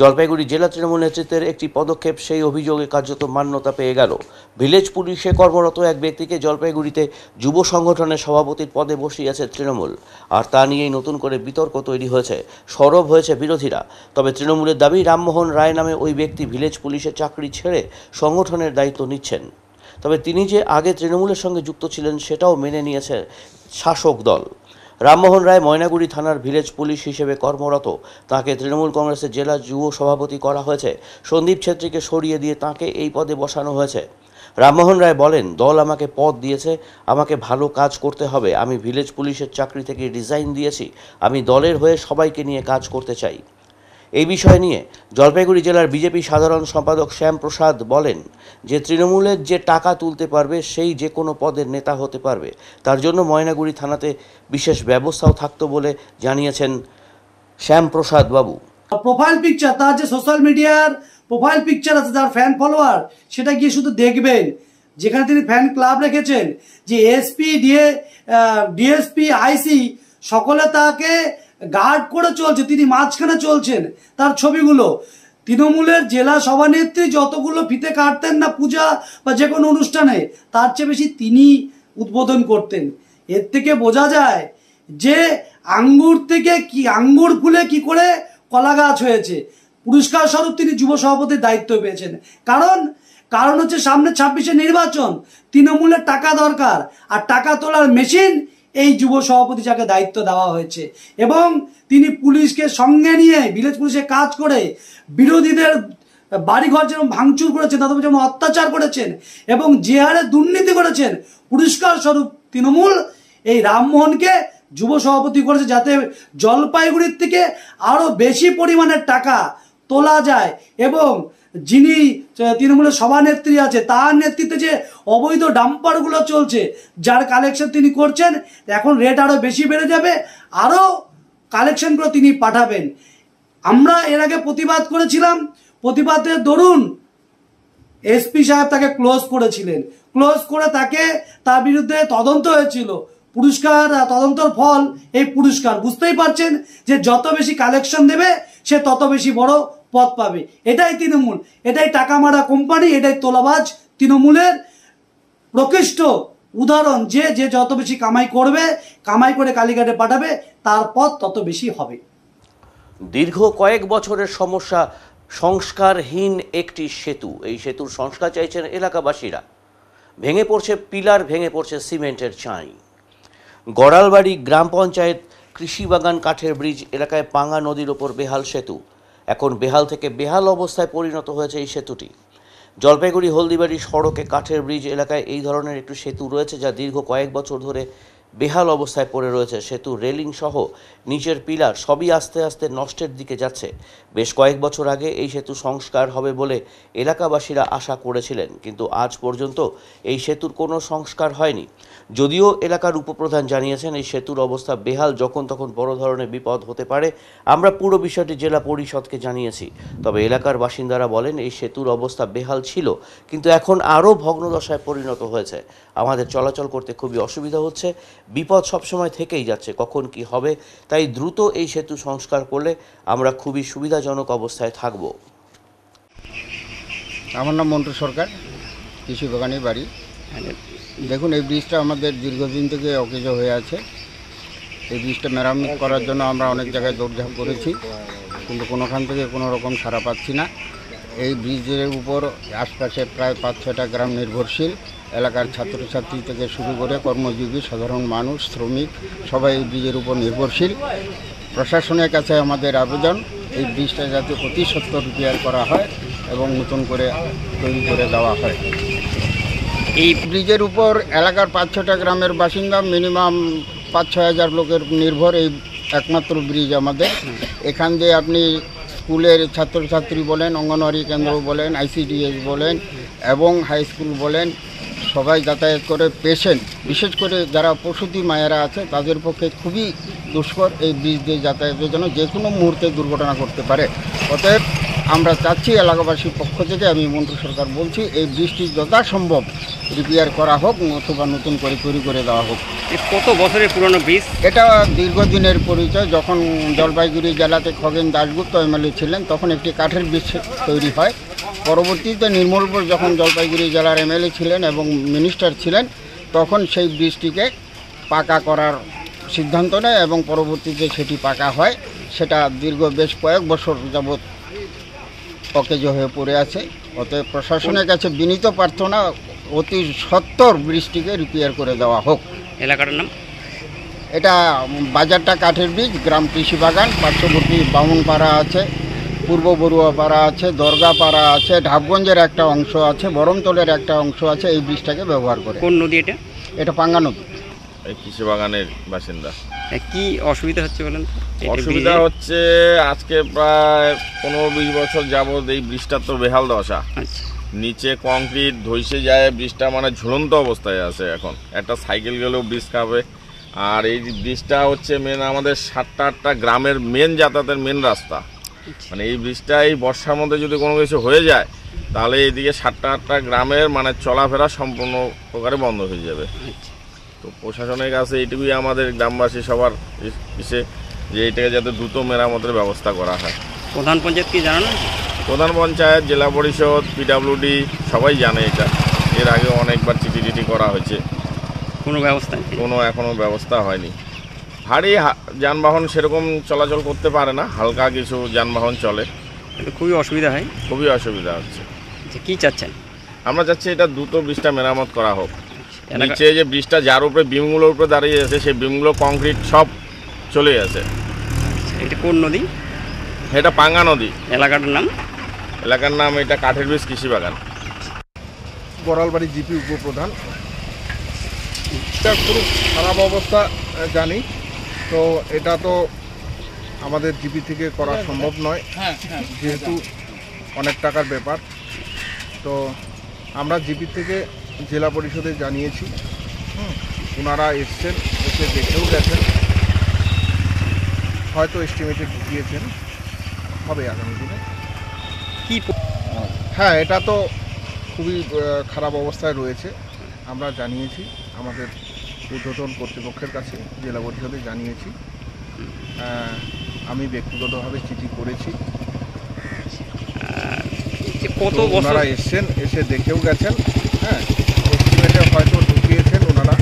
A: জলপাইগুড়ি জেলা তৃণমূল নেতৃত্বের একটি পদক্ষেপ সেই অভিযোগে কার্যত মান্যতা পেয়ে গেল। ভিলেজ পুলিশে কর্মরত এক ব্যক্তিকে জলপাইগুড়িতে যুব সংগঠনের সভাপতির পদে বসিয়েছে তৃণমূল, আর তা নিয়েই নতুন করে বিতর্ক তৈরি হয়েছে, সরব হয়েছে বিরোধীরা। তবে তৃণমূলের দাবি, রামমোহন রায় নামে ওই ব্যক্তি ভিলেজ পুলিশের চাকরি ছেড়ে সংগঠনের দায়িত্ব নিচ্ছেন। তবে তিনি যে আগে তৃণমূলের সঙ্গে যুক্ত ছিলেন সেটাও মেনে নিয়েছে শাসক দল। রামমোহন রায় ময়নাগুড়ি থানার ভিলেজ পুলিশ হিসেবে কর্মরত। তাকে তৃণমূল কংগ্রেসের জেলা যুব সভাপতি করা হয়েছে। সন্দীপ ছেত্রীকে সরিয়ে দিয়ে তাকে এই পদে বসানো হয়েছে। রামমোহন রায় বলেন, দল আমাকে পদ দিয়েছে, আমাকে ভালো কাজ করতে হবে। আমি ভিলেজ পুলিশের চাকরি থেকে রিজাইন দিয়েছি। আমি দলের হয়ে সবাইকে নিয়ে কাজ করতে চাই। এই বিষয় নিয়ে জলপাইগুড়ি জেলার বিজেপি সাধারণ সম্পাদক শ্যামপ্রসাদ বলেন যে তৃণমূলের যে টাকা তুলতে পারবে সেই যে কোনো পদের নেতা হতে পারবে। তার জন্য ময়নাগুড়ি থানাতে বিশেষ ব্যবস্থাও থাকতো বলে জানিয়েছেন শ্যামপ্রসাদ বাবু।
M: প্রোফাইল পিকচার, তার যে সোশ্যাল মিডিয়ার প্রোফাইল পিকচার আছে, তার ফ্যান ফলোয়ার, সেটা গিয়ে শুধু দেখবেন। যেখানে তিনি ফ্যান ক্লাব রেখেছেন, যে এসপি ডিএসপি আইসি সকলে তাকে গার্ড করে চলছে, তিনি মাঝখানে চলছেন। তার ছবিগুলো তৃণমূলের জেলা সভানেত্রী যতগুলো ফিতে কাটতেন না পূজা বা যে কোনো অনুষ্ঠানে, তার চেয়ে বেশি তিনি উদ্বোধন করতেন। এর থেকে বোঝা যায় যে আঙ্গুর থেকে কি আঙ্গুর ফুলে কি করে কলা গাছ হয়েছে। পুরস্কার স্বরূপ তিনি যুব সভাপতির দায়িত্ব পেয়েছেন। কারণ হচ্ছে সামনে 26-এ নির্বাচন, তৃণমূলের টাকা দরকার, আর টাকা তোলার মেশিন এই যুব সভাপতি যাকে দায়িত্ব দেওয়া হয়েছে। এবং তিনি পুলিশকে সঙ্গে নিয়ে ভিলেজ পুলিশে কাজ করে বিরোধীদের বাড়িঘর যেমন ভাঙচুর করেছেন, তাদের যেমন অত্যাচার করেছেন এবং যে হারে দুর্নীতি করেছেন, পুরস্কার স্বরূপ তৃণমূল এই রামমোহনকে যুব সভাপতি করেছে, যাতে জলপাইগুড়ির থেকে আরও বেশি পরিমাণের টাকা তোলা যায়। এবং যিনি তৃণমূলের সভানেত্রী আছে, তার নেতৃত্বে যে অবৈধ ডাম্পারগুলো চলছে, যার কালেকশন তিনি করছেন, এখন রেট আরও বেশি বেড়ে যাবে, আরও কালেকশন করে তিনি পাঠাবেন। আমরা এর আগে প্রতিবাদ করেছিলাম, প্রতিবাদের দরুন এসপি সাহেব তাকে ক্লোজ করেছিলেন। ক্লোজ করে তার বিরুদ্ধে তদন্ত হয়েছিল। পুরস্কার, তদন্তর ফল এই পুরস্কার। বুঝতেই পারছেন যে যত বেশি কালেকশন দেবে সে তত বেশি বড় পদ পাবে। এটাই তৃণমূল, এটাই টাকা মারা কোম্পানি, এটাই তোলাবাজ তৃণমূলের প্রকৃষ্ট উদাহরণ। যে যত বেশি কামাই করবে, কামাই করে কালীঘাটে পাঠাবে, তার পদ তত বেশি হবে।
A: দীর্ঘ কয়েক বছরের সমস্যা সংস্কারহীন একটি সেতু। এই সেতুর সংস্কার চাইছেন এলাকাবাসীরা। ভেঙে পড়ছে পিলার, ভেঙে পড়ছে সিমেন্টের চাই। গড়ালবাড়ি গ্রাম পঞ্চায়েত কৃষিবাগান কাঠের ব্রিজ এলাকায় পাঙ্গা নদীর ওপর বেহাল সেতু। এখন বেহাল থেকে বেহাল অবস্থায় পরিণত হয়েছে এই সেতুটি। জলপাইগুড়ি হলদিবাড়ি সড়কে কাঠের ব্রিজ এলাকায় এই ধরনের একটি সেতু রয়েছে, যা দীর্ঘ কয়েক বছর ধরে বেহাল অবস্থায় পড়ে রয়েছে। সেতু রেলিং সহ নিচের পিলার সবই আস্তে আস্তে নষ্টের দিকে যাচ্ছে। বেশ কয়েক বছর আগে এই সেতু সংস্কার হবে বলে এলাকাবাসীরা আশা করেছিলেন, কিন্তু আজ পর্যন্ত এই সেতুর কোনো সংস্কার হয়নি। যদিও এলাকার উপপ্রধান জানিয়েছেন এই সেতুর অবস্থা বেহাল, যখন তখন বড় ধরনের বিপদ হতে পারে। আমরা পুরো বিষয়টি জেলা পরিষদকে জানিয়েছি। তবে এলাকার বাসিন্দারা বলেন এই সেতুর অবস্থা বেহাল ছিল, কিন্তু এখন আরও ভগ্নদশায় পরিণত হয়েছে। আমাদের চলাচল করতে খুবই অসুবিধা হচ্ছে। বিপদ সবসময় থেকেই যাচ্ছে, কখন কি হবে। তাই দ্রুত এই সেতু সংস্কার করলে আমরা খুবই সুবিধাজনক অবস্থায় থাকব।
N: আমার নাম মন্টু সরকার, কৃষিবাগানের বাড়ি। দেখুন, এই ব্রিজটা আমাদের দীর্ঘদিন থেকে অকেজ হয়ে আছে। এই ব্রিজটা মেরামত করার জন্য আমরা অনেক জায়গায় দৌড়ঝাঁপ করেছি, কিন্তু কোনোখান থেকে কোনো রকম সাড়া পাচ্ছি না। এই ব্রিজের উপর আশপাশে প্রায় 5-6টা গ্রাম নির্ভরশীল। এলাকার ছাত্রছাত্রী থেকে শুরু করে কর্মজীবী সাধারণ মানুষ, শ্রমিক, সবাই এই ব্রিজের উপর নির্ভরশীল। প্রশাসনের কাছে আমাদের আবেদন, এই ব্রিজটা যাতে অতি সত্বর রিপেয়ার করা হয় এবং নতুন করে তৈরি করে দেওয়া হয়। এই ব্রিজের উপর এলাকার 5-6টা গ্রামের বাসিন্দা, মিনিমাম 5-6 হাজার লোকের নির্ভর এই একমাত্র ব্রিজ আমাদের। এখান দিয়ে আপনি স্কুলের ছাত্রছাত্রী বলেন, অঙ্গনওয়াড়ি কেন্দ্র বলেন, ICDS বলেন এবং হাই স্কুল বলেন, সবাই যাতায়াত করে। পেশেন্ট, বিশেষ করে যারা প্রসূতি মায়েরা আছে, তাদের পক্ষে খুবই দুষ্কর এই ব্রিজ দিয়ে যাতায়াতের জন্য। যে কোনো মুহূর্তে দুর্ঘটনা করতে পারে। অতএব আমরা চাচ্ছি এলাকাবাসীর পক্ষ থেকে, আমি মন্ত্রী সরকার বলছি, এই ব্রিজটি যথাসম্ভব রিপেয়ার করা হোক অথবা নতুন করে তৈরি করে দেওয়া হোক।
O: কত বছরের পুরনো ব্রিজ?
N: এটা দীর্ঘদিনের পরিচয়। যখন জলপাইগুড়ি জেলাতে খগেন দাশগুপ্ত MLA ছিলেন, তখন একটি কাঠের ব্রিজ তৈরি হয়। পরবর্তীতে নির্মলপুর যখন জলপাইগুড়ি জেলার MLA ছিলেন এবং মিনিস্টার ছিলেন, তখন সেই ব্রিজটিকে পাকা করার সিদ্ধান্ত নেয় এবং পরবর্তীতে সেটি পাকা হয়। সেটা দীর্ঘ বেশ কয়েক বছর যাবৎ অকেজ হয়ে পড়ে আছে। অতএব প্রশাসনের কাছে বিনীত প্রার্থনা, অতি সত্বর ব্রিজটিকে রিপেয়ার করে দেওয়া হোক।
O: এলাকার নাম
N: এটা বাজারটা কাঠের বীজ, গ্রাম কৃষি বাগান, পার্শ্ববর্তী বামুনপাড়া আছে, পূর্ব বড়ুয়াপাড়া আছে, দরগাপাড়া আছে, ঢাবগঞ্জের একটা অংশ আছে, বরমতলের একটা অংশ আছে। এই ব্রিজটাকে ব্যবহার করে।
O: কোন নদী এটা?
N: এটা পাঙ্গা নদী।
P: এই কৃষি বাগানের বাসিন্দা।
O: কি অসুবিধা হচ্ছে বলেন?
P: অসুবিধা হচ্ছে আজকে প্রায় 15-20 বছর যাবৎ এই ব্রিজটার তো বেহাল দশা। নিচে কংক্রিট ধসে যায়, ব্রিজটা মানে ঝুলন্ত অবস্থায় আছে। এখন একটা সাইকেল গেলেও ব্রিজ খাবে। আর এই ব্রিজটা হচ্ছে মেন আমাদের 7টা-8টা গ্রামের মেন যাতায়াতের মেন রাস্তা। মানে এই ব্রিজটা এই বর্ষার মধ্যে যদি কোনো কিছু হয়ে যায় তাহলে এইদিকে 7টা-8টা গ্রামের মানে চলাফেরা সম্পূর্ণ প্রকারে বন্ধ হয়ে যাবে। তো প্রশাসনের কাছে এইটুকুই আমাদের গ্রামবাসী সবার ইসে যে এইটাকে যাতে দ্রুত মেরামতের ব্যবস্থা করা হয়।
O: প্রধান পঞ্চায়েত কি জানানো?
P: প্রধান পঞ্চায়েত, জেলা পরিষদ, পিডব্লিউডি সবাই জানে এটা। এর আগে অনেকবার চিঠি করা হয়েছে,
O: কোনো ব্যবস্থা
P: কোনো এখনও ব্যবস্থা হয়নি। ভারী যানবাহন সেরকম চলাচল করতে পারে না, হালকা কিছু যানবাহন চলে।
O: খুবই অসুবিধা হয়।
P: খুবই অসুবিধা হচ্ছে।
O: কি চাচ্ছেন?
P: আমরা চাচ্ছি এটা দ্রুত ব্রিজটা মেরামত করা হোক। নিচে যে ব্রিজটা যার উপরে বিমগুলোর উপরে দাঁড়িয়ে আছে সেই বিমগুলো কংক্রিট সব চলে আছে।
O: এটা কোন নদী?
P: এটা পাঙ্গা নদী।
O: এলাকাটার নাম?
P: এলাকার নাম এটা কাঠের বীজ কৃষি বাগান।
H: বড়ালবাড়ি জিপি উপপ্রধান। এটা খুব খারাপ অবস্থা জানি, তো এটা তো আমাদের জিপি থেকে করা সম্ভব নয়, যেহেতু অনেক টাকার ব্যাপার। তো আমরা জিপি থেকে জেলা পরিষদে জানিয়েছি, ওনারা এসছেন, এসে দেখেও গেছেন, হয়তো এস্টিমেটে ঢুকিয়েছেন, হবে আগামী দিনে। হ্যাঁ, এটা তো খুবই খারাপ অবস্থায় রয়েছে। আমরা জানিয়েছি আমাদের ঊর্ধ্বতন কর্তৃপক্ষের কাছে, জেলা পরিষদে জানিয়েছি। আমি ব্যক্তিগতভাবে চিঠি করেছি। ওনারা এসছেন, এসে দেখেও গেছেন। হ্যাঁ, এস্টিমেটে হয়তো ঢুকিয়েছেন ওনারা।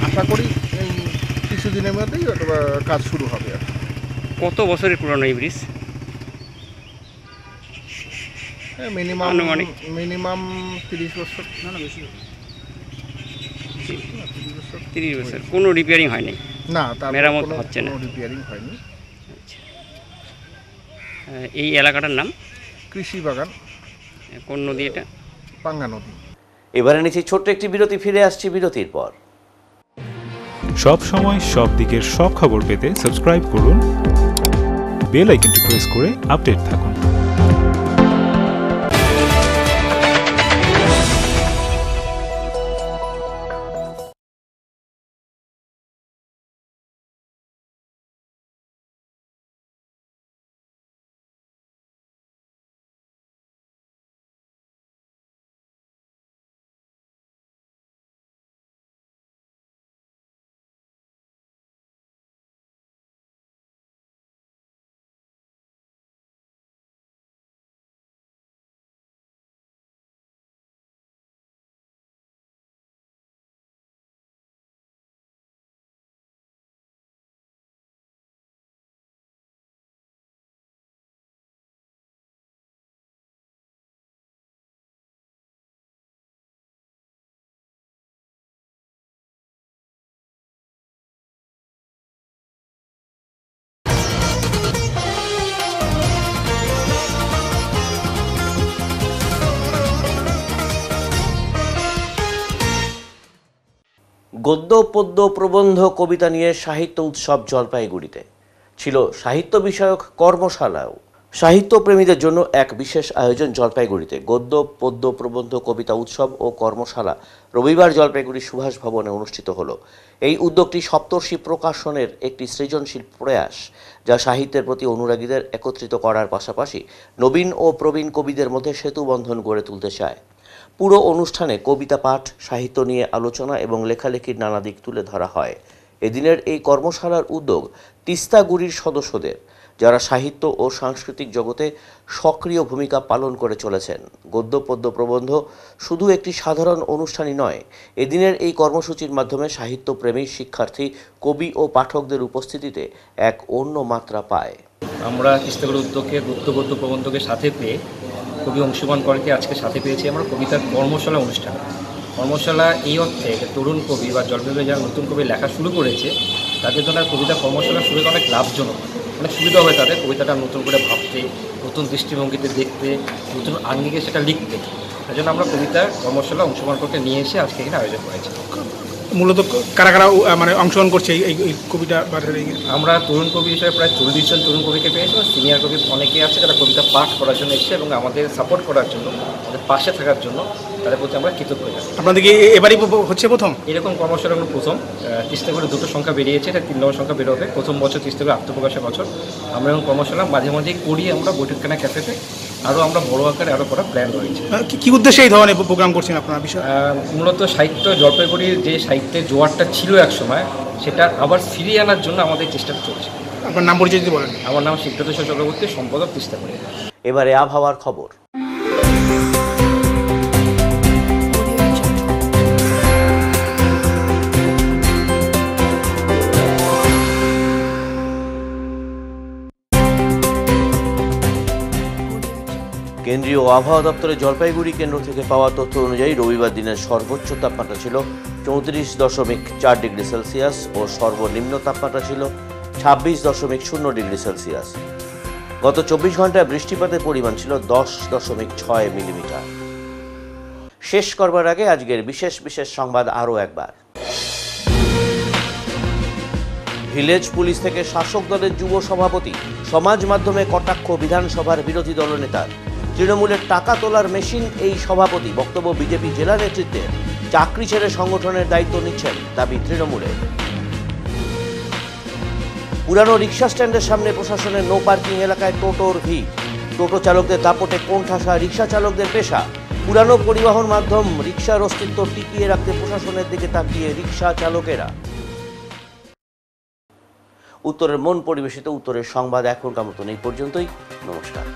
H: আশা করি এই কিছুদিনের মধ্যেই কাজ শুরু হবে।
O: কত বছরের পুরনো এই ব্রিজ?
H: মিনিমাম 30 বছর। না বেশি,
O: 30 বছর। কোনো রিপেয়ারিং হয়নি?
H: না, তার
O: মেরামত হচ্ছে না,
H: রিপেয়ারিং হয়নি।
O: এই এলাকাটার নাম?
H: কৃষি বাগান।
O: কোন নদী এটা?
H: পাঙ্গা নদী।
A: এবারে নিচ্ছি ছোট্ট একটি বিরতি, ফিরে আসছি বিরতির পর।
I: সব সময় সব দিকের সব খবর পেতে সাবস্ক্রাইব করুন, বেল আইকনটি প্রেস করে আপডেট থাকুন।
A: গদ্য, পদ্য, প্রবন্ধ, কবিতা নিয়ে সাহিত্য উৎসব জলপাইগুড়িতে ছিল সাহিত্য বিষয়ক কর্মশালাও। সাহিত্যপ্রেমীদের জন্য এক বিশেষ আয়োজন জলপাইগুড়িতে। গদ্য, পদ্য, প্রবন্ধ, কবিতা উৎসব ও কর্মশালা রবিবার জলপাইগুড়ি সুভাষ ভবনে অনুষ্ঠিত হলো। এই উদ্যোগটি সপ্তর্ষি প্রকাশনের একটি সৃজনশীল প্রয়াস, যা সাহিত্যের প্রতি অনুরাগীদের একত্রিত করার পাশাপাশি নবীন ও প্রবীণ কবিদের মধ্যে সেতুবন্ধন গড়ে তুলতে চায়। পুরো অনুষ্ঠানে কবিতা পাঠ, সাহিত্য নিয়ে আলোচনা এবং লেখালেখির নানা দিক তুলে ধরা হয়। এদিনের এই কর্মশালার উদ্যোগ তিস্তাগুড়ির সদস্যদের, যারা সাহিত্য ও সাংস্কৃতিক জগতে সক্রিয় ভূমিকা পালন করে চলেছেন। গদ্য, পদ্য, প্রবন্ধ শুধু একটি সাধারণ অনুষ্ঠানই নয়, এদিনের এই কর্মসূচির মাধ্যমে সাহিত্যপ্রেমী, শিক্ষার্থী, কবি ও পাঠকদের উপস্থিতিতে এক অন্য মাত্রা পায়।
Q: আমরা তিস্তাগুড়ি উদ্যোগে গদ্য, পদ্য, প্রবন্ধকে সাথে পেয়ে কবি অংশুমান করকে আজকে সাথে পেয়েছি আমরা কবিতার কর্মশালা অনুষ্ঠান। কর্মশালা এই অর্থে যে তরুণ কবি বা জলপাইগুড়ি যারা নতুন কবি লেখা শুরু করেছে তাদের জন্য কবিতা কর্মশালা শুরু অনেক লাভজনক, অনেক সুবিধা হবে তাদের কবিতাটা নতুন করে ভাবতে, নতুন দৃষ্টিভঙ্গিতে দেখতে, নতুন আঙ্গিকে সেটা লিখতে। তার জন্য আমরা কবিতার কর্মশালা অংশগ্রহণ করতে নিয়ে এসে আজকে এখানে আয়োজন করেছি।
R: মূলত কারা কারা মানে অংশগ্রহণ করছে এই কবিতা?
Q: আমরা তরুণ কবি হিসেবে প্রায় 40 জন তরুণ কবিকে পেয়েছি, সিনিয়র কবি অনেকেই আছে যারা কবিতা পাঠ করার জন্য এসেছে এবং আমাদের সাপোর্ট করার জন্য, আমাদের পাশে থাকার জন্য তাদের প্রতি আমরা কৃতজ্ঞ।
R: আপনাদের কি এবারই হচ্ছে প্রথম
Q: এরকম কর্মশালাগুলো? প্রথম। তিস্তাগড়ে 2টো সংখ্যা বেরিয়েছে, এটা 3 নম্বর সংখ্যা বেরোবে। প্রথম বছর তিস্তাগড় আত্মপ্রকাশের বছর। আমরা এরকম কর্মশালা মাঝে মাঝেই করি আমরা বৈঠকখানা ক্যাফেতে, আরও আমরা বড় আকারে আরও করার প্ল্যান রয়েছে।
R: কি উদ্দেশ্যে এই ধরনের প্রোগ্রাম করছেন আপনারা? বিষয়
Q: মূলত সাহিত্য, জলপাইগুড়ির যে সাহিত্যের জোয়ারটা ছিল এক সময়, সেটা আবার ফিরিয়ে আনার জন্য আমাদের চেষ্টাটা চলছে।
R: আপনার নাম পরিচয় যদি বলেন।
Q: আমার নাম সিদ্ধার্থ চক্রবর্তী, সম্পাদক তিস্তাগড়।
A: এবারে আবহাওয়ার খবর। কেন্দ্রীয় আবহাওয়া দপ্তরের জলপাইগুড়ি কেন্দ্র থেকে পাওয়া তথ্য অনুযায়ী রবিবার দিনের সর্বোচ্চ তাপমাত্রা ছিল 34.4 ডিগ্রি সেলসিয়াস ও সর্বনিম্ন তাপমাত্রা ছিল 26.0 ডিগ্রি সেলসিয়াস। গত 24 ঘন্টায় বৃষ্টিপাতের পরিমাণ ছিল 10.6 মিলিমিটার। শেষ করবার আগে আজকের বিশেষ বিশেষ সংবাদ আরও একবার। ভিলেজ পুলিশ থেকে শাসক দলের যুব সভাপতি, সমাজ মাধ্যমে কটাক্ষ বিধানসভার বিরোধী দলনেতার। তৃণমূলের টাকা তোলার মেশিন এই সভাপতি। বক্তব্য বিজেপি জেলা নেতৃত্বের। চাকরি ছেড়ে সংগঠনের দায়িত্ব নিচ্ছেন, দাবি তৃণমূলের। পুরানো রিক্সা স্ট্যান্ডের সামনে প্রশাসনের নো পার্কিং এলাকায় টোটোর ভিড়। টোটো চালকদের দাপটে কোণঠাসা রিক্সা চালকদের পেশা। পুরানো পরিবহন মাধ্যম রিক্সার অস্তিত্ব টিকিয়ে রাখতে প্রশাসনের দিকে তাকিয়ে রিক্সা চালকেরা। উত্তরের মন পরিবেশিত উত্তরের সংবাদ এখনকার মতন এই পর্যন্তই। নমস্কার।